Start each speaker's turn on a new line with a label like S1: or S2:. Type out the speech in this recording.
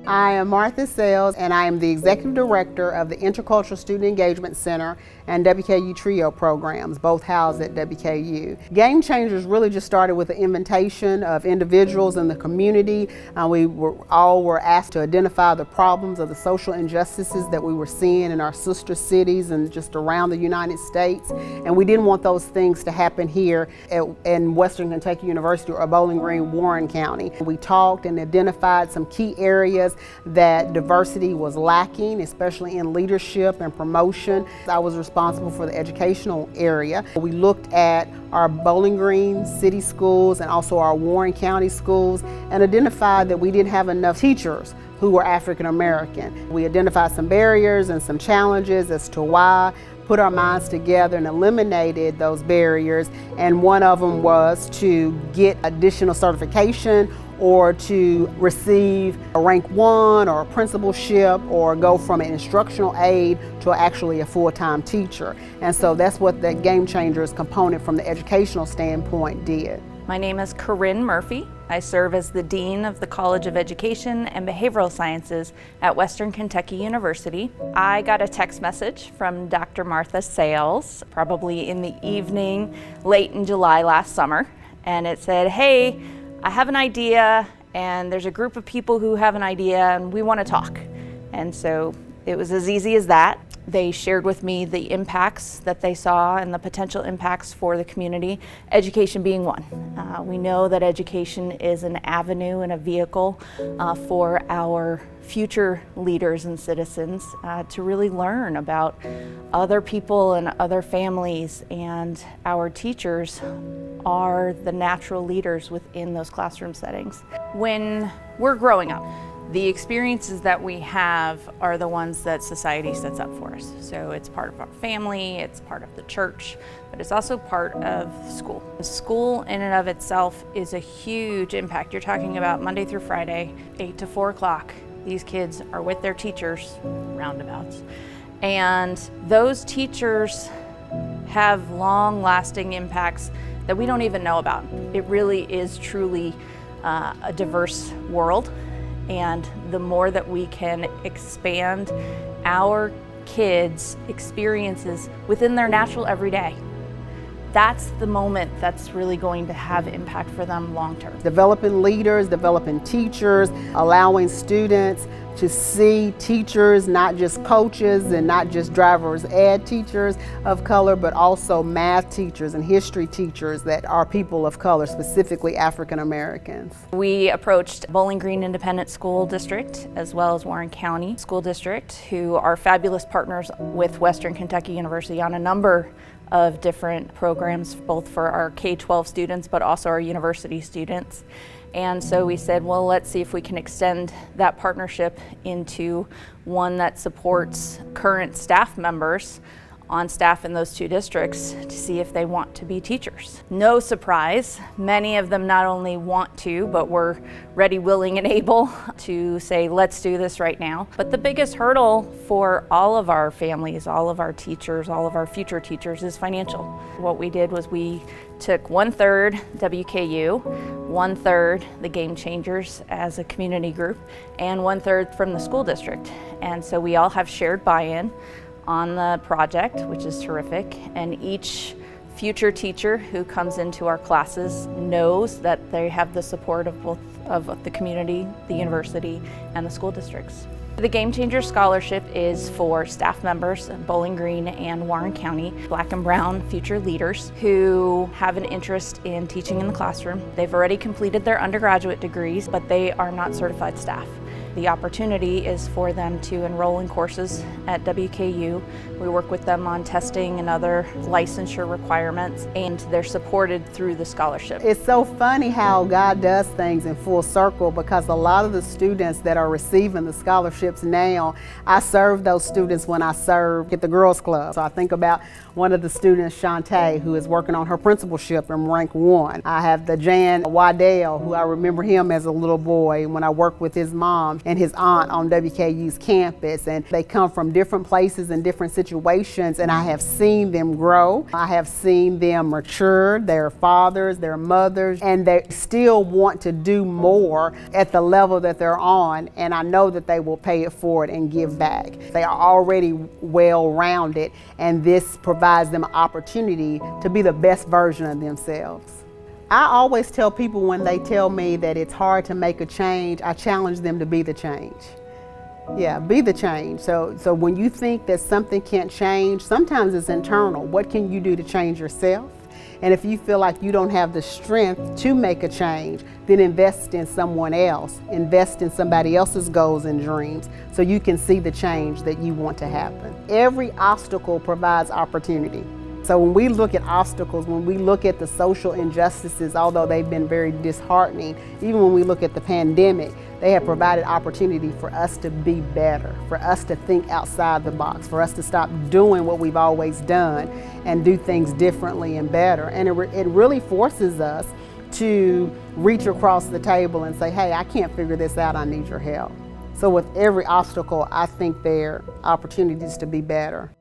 S1: I am Martha Sales, and I am the Executive Director of the Intercultural Student Engagement Center and WKU TRIO programs, both housed at WKU. Gamechangers really just started with an invitation of individuals in the community. We all were asked to identify the problems of the social injustices that we were seeing in our sister cities and just around the United States. And we didn't want those things to happen here in Western Kentucky University or Bowling Green, Warren County. We talked and identified some key areas that diversity was lacking, especially in leadership and promotion. I was responsible for the educational area. We looked at our Bowling Green city schools and also our Warren County schools and identified that we didn't have enough teachers who were African American. We identified some barriers and some challenges as to why, put our minds together and eliminated those barriers, and one of them was to get additional certification or to receive a rank 1 or a principalship or go from an instructional aide to actually a full-time teacher. And so that's what the Gamechangers component from the educational standpoint did.
S2: My name is Corinne Murphy. I serve as the Dean of the College of Education and Behavioral Sciences at Western Kentucky University. I got a text message from Dr. Martha Sales, probably in the evening, late in July last summer, and it said, "Hey, I have an idea, and there's a group of people who have an idea, and we want to talk." And so it was as easy as that. They shared with me the impacts that they saw and the potential impacts for the community, education being one. We know that education is an avenue and a vehicle for our future leaders and citizens to really learn about other people and other families, and our teachers are the natural leaders within those classroom settings. When we're growing up, the experiences that we have are the ones that society sets up for us. So it's part of our family, it's part of the church, but it's also part of school. School in and of itself is a huge impact. You're talking about Monday through Friday, 8 to 4 o'clock. These kids are with their teachers, roundabouts. And those teachers have long-lasting impacts that we don't even know about. It really is truly a diverse world. And the more that we can expand our kids' experiences within their natural everyday, that's the moment that's really going to have impact for them long term.
S1: Developing leaders, developing teachers, allowing students to see teachers, not just coaches and not just driver's ed teachers of color, but also math teachers and history teachers that are people of color, specifically African Americans.
S2: We approached Bowling Green Independent School District as well as Warren County School District, who are fabulous partners with Western Kentucky University on a number of different programs, both for our K-12 students, but also our university students. And so we said, well, let's see if we can extend that partnership into one that supports current staff members on staff in those two districts to see if they want to be teachers. No surprise, many of them not only want to, but were ready, willing, and able to say, let's do this right now. But the biggest hurdle for all of our families, all of our teachers, all of our future teachers is financial. What we did was we took 1/3 WKU, 1/3 the Gamechangers as a community group, and 1/3 from the school district. And so we all have shared buy-in on the project, which is terrific, and each future teacher who comes into our classes knows that they have the support of both of the community, the university, and the school districts. The Gamechangers Scholarship is for staff members of Bowling Green and Warren County, Black and Brown future leaders who have an interest in teaching in the classroom. They've already completed their undergraduate degrees, but they are not certified staff. The opportunity is for them to enroll in courses at WKU. We work with them on testing and other licensure requirements, and they're supported through the scholarship.
S1: It's so funny how God does things in full circle, because a lot of the students that are receiving the scholarships now, I served those students when I served at the Girls Club. So I think about one of the students, Shantae, who is working on her principalship in rank 1. I have the Jan Waddell, who I remember him as a little boy when I worked with his mom. and his aunt on WKU's campus, and they come from different places and different situations, and I have seen them grow. I have seen them mature, their fathers, their mothers, and they still want to do more at the level that they're on, and I know that they will pay it forward and give back. They are already well-rounded, and this provides them an opportunity to be the best version of themselves. I always tell people when they tell me that it's hard to make a change, I challenge them to be the change. Yeah, be the change. So when you think that something can't change, sometimes it's internal. What can you do to change yourself? And if you feel like you don't have the strength to make a change, then invest in someone else. Invest in somebody else's goals and dreams so you can see the change that you want to happen. Every obstacle provides opportunity. So when we look at obstacles, when we look at the social injustices, although they've been very disheartening, even when we look at the pandemic, they have provided opportunity for us to be better, for us to think outside the box, for us to stop doing what we've always done and do things differently and better. And it really forces us to reach across the table and say, hey, I can't figure this out, I need your help. So with every obstacle, I think there are opportunities to be better.